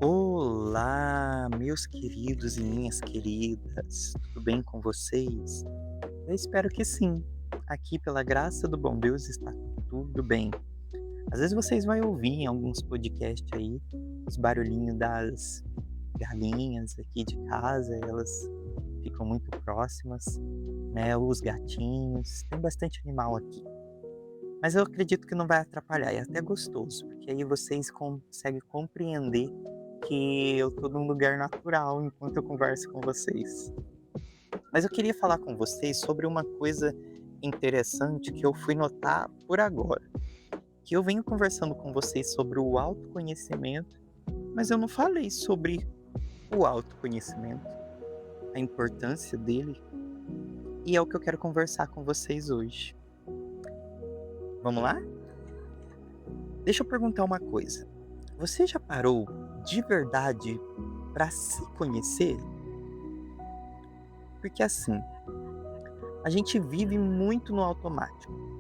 Olá, meus queridos e minhas queridas, tudo bem com vocês? Eu espero que sim. Aqui, pela graça do bom Deus, está tudo bem. Às vezes vocês vão ouvir em alguns podcasts aí os barulhinhos das galinhas aqui de casa, elas ficam muito próximas, né? Os gatinhos, tem bastante animal aqui. Mas eu acredito que não vai atrapalhar, é até gostoso, porque aí vocês conseguem compreender que eu tô num lugar natural enquanto eu converso com vocês. Mas eu queria falar com vocês sobre uma coisa interessante que eu fui notar por agora. Que eu venho conversando com vocês sobre o autoconhecimento, mas eu não falei sobre o autoconhecimento, a importância dele, e é o que eu quero conversar com vocês hoje. Vamos lá? Deixa eu perguntar uma coisa. Você já parou de verdade para se conhecer? Porque assim, a gente vive muito no automático.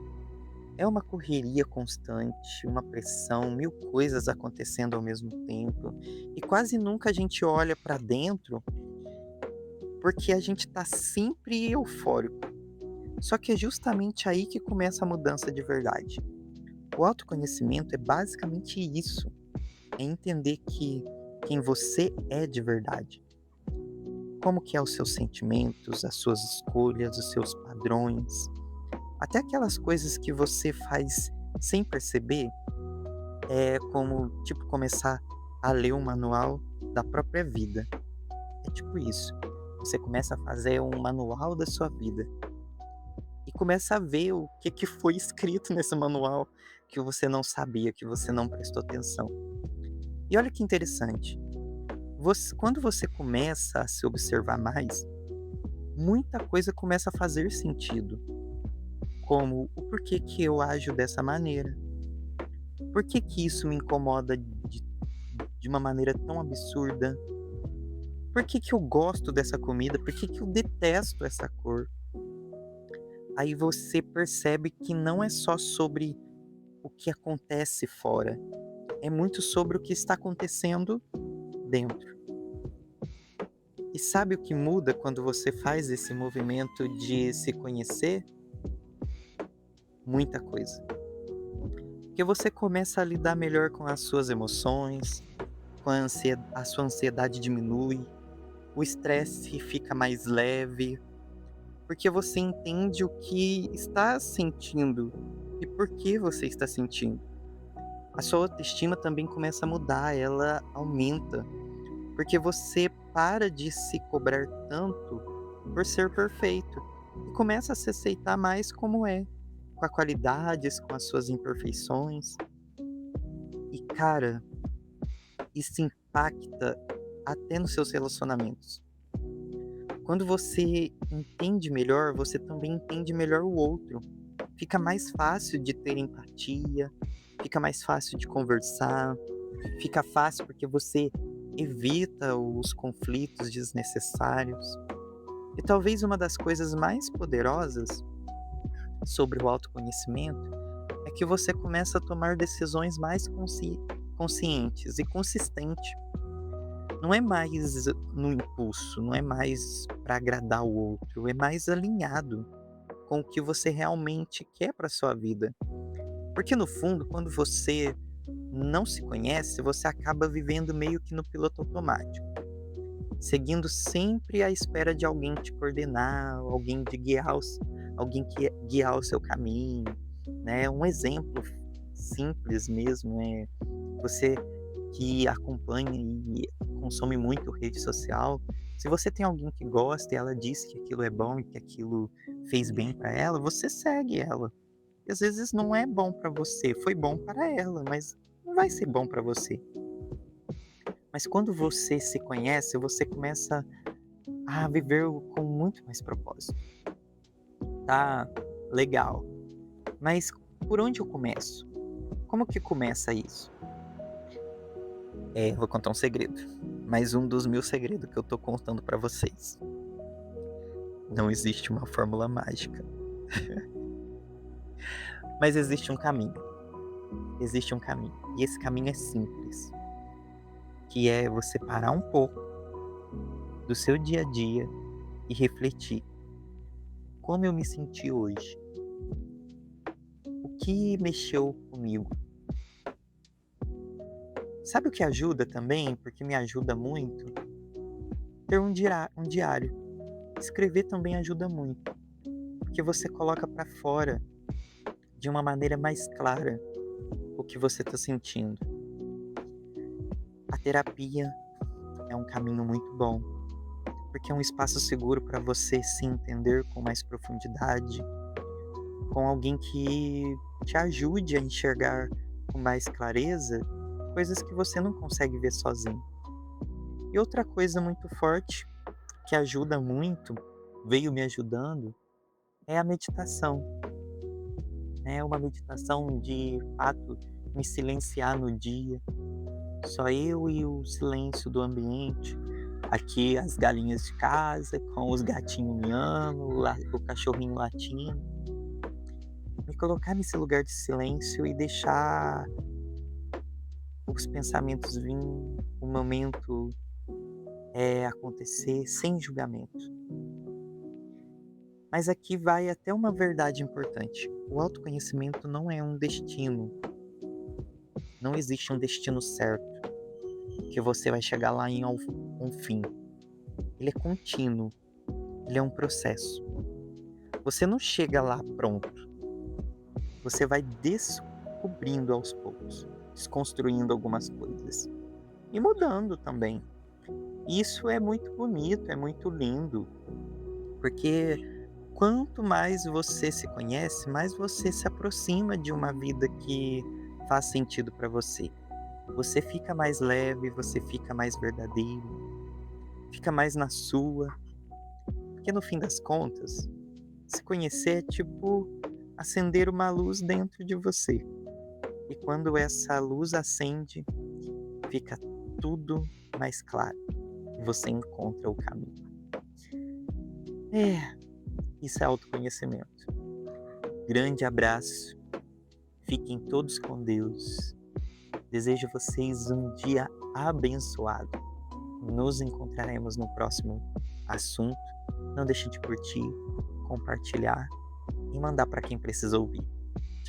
É uma correria constante, uma pressão, mil coisas acontecendo ao mesmo tempo, e quase nunca a gente olha para dentro, porque a gente está sempre eufórico. Só que é justamente aí que começa a mudança de verdade. O autoconhecimento é basicamente isso, é entender que quem você é de verdade. Como que é os seus sentimentos, as suas escolhas, os seus padrões, até aquelas coisas que você faz sem perceber, é como, tipo, começar a ler um manual da própria vida. É tipo isso. Você começa a fazer um manual da sua vida e começa a ver o que que foi escrito nesse manual que você não sabia, que você não prestou atenção. E olha que interessante, quando você começa a se observar mais, muita coisa começa a fazer sentido, como o porquê que eu ajo dessa maneira, por que que isso me incomoda de uma maneira tão absurda, por que que eu gosto dessa comida, por que que eu detesto essa cor. Aí você percebe que não é só sobre o que acontece fora, é muito sobre o que está acontecendo dentro. E sabe o que muda quando você faz esse movimento de se conhecer? Muita coisa. Porque você começa a lidar melhor com as suas emoções, com a sua ansiedade diminui, o estresse fica mais leve, porque você entende o que está sentindo e por que você está sentindo. A sua autoestima também começa a mudar, ela aumenta, porque você para de se cobrar tanto por ser perfeito e começa a se aceitar mais como é, com as qualidades, com as suas imperfeições. E cara, isso impacta até nos seus relacionamentos. Quando você entende melhor, você também entende melhor o outro. Fica mais fácil de ter empatia, fica mais fácil de conversar, fica fácil porque você evita os conflitos desnecessários. E talvez uma das coisas mais poderosas sobre o autoconhecimento é que você começa a tomar decisões mais conscientes e consistentes. Não é mais no impulso, não é mais para agradar o outro, é mais alinhado com o que você realmente quer para sua vida. Porque no fundo, quando você não se conhece, você acaba vivendo meio que no piloto automático, seguindo sempre à espera de alguém te coordenar, alguém que guiar o seu caminho, né? Um exemplo simples mesmo é você que acompanha e consome muito rede social, se você tem alguém que gosta e ela diz que aquilo é bom e que aquilo fez bem para ela, você segue ela. E às vezes não é bom para você, foi bom para ela, mas não vai ser bom para você. Mas quando você se conhece, você começa a viver com muito mais propósito. Tá legal. Mas por onde eu começo? Como que começa isso? Vou contar um segredo. Mais um dos meus segredos que eu tô contando pra vocês. Não existe uma fórmula mágica, mas existe um caminho. Existe um caminho. E esse caminho é simples. que é você parar um pouco do seu dia a dia e refletir: como eu me senti hoje? O que mexeu comigo? Sabe o que ajuda também, porque me ajuda muito? Ter um diário. Escrever também ajuda muito, porque você coloca para fora de uma maneira mais clara o que você está sentindo. A terapia é um caminho muito bom, porque é um espaço seguro para você se entender com mais profundidade, com alguém que te ajude a enxergar com mais clareza coisas que você não consegue ver sozinho. E outra coisa muito forte que ajuda muito, veio me ajudando, é a meditação. É uma meditação de fato me silenciar no dia, só eu e o silêncio do ambiente. Aqui as galinhas de casa, com os gatinhos miando, o cachorrinho latindo. Me colocar nesse lugar de silêncio e deixar os pensamentos vir, o momento acontecer sem julgamento. Mas aqui vai até uma verdade importante. O autoconhecimento não é um destino. Não existe um destino certo, que você vai chegar lá em um fim. Ele é contínuo, ele é um processo. Você não chega lá pronto. Você vai descobrindo aos poucos, desconstruindo algumas coisas e mudando também. Isso é muito bonito, é muito lindo, porque quanto mais você se conhece, mais você se aproxima de uma vida que faz sentido para você. Você fica mais leve, você fica mais verdadeiro, fica mais na sua, porque no fim das contas, se conhecer é tipo acender uma luz dentro de você. E quando essa luz acende, fica tudo mais claro e você encontra o caminho. É, isso é autoconhecimento. Grande abraço, fiquem todos com Deus. Desejo a vocês um dia abençoado. Nos encontraremos no próximo assunto. Não deixe de curtir, compartilhar e mandar para quem precisa ouvir.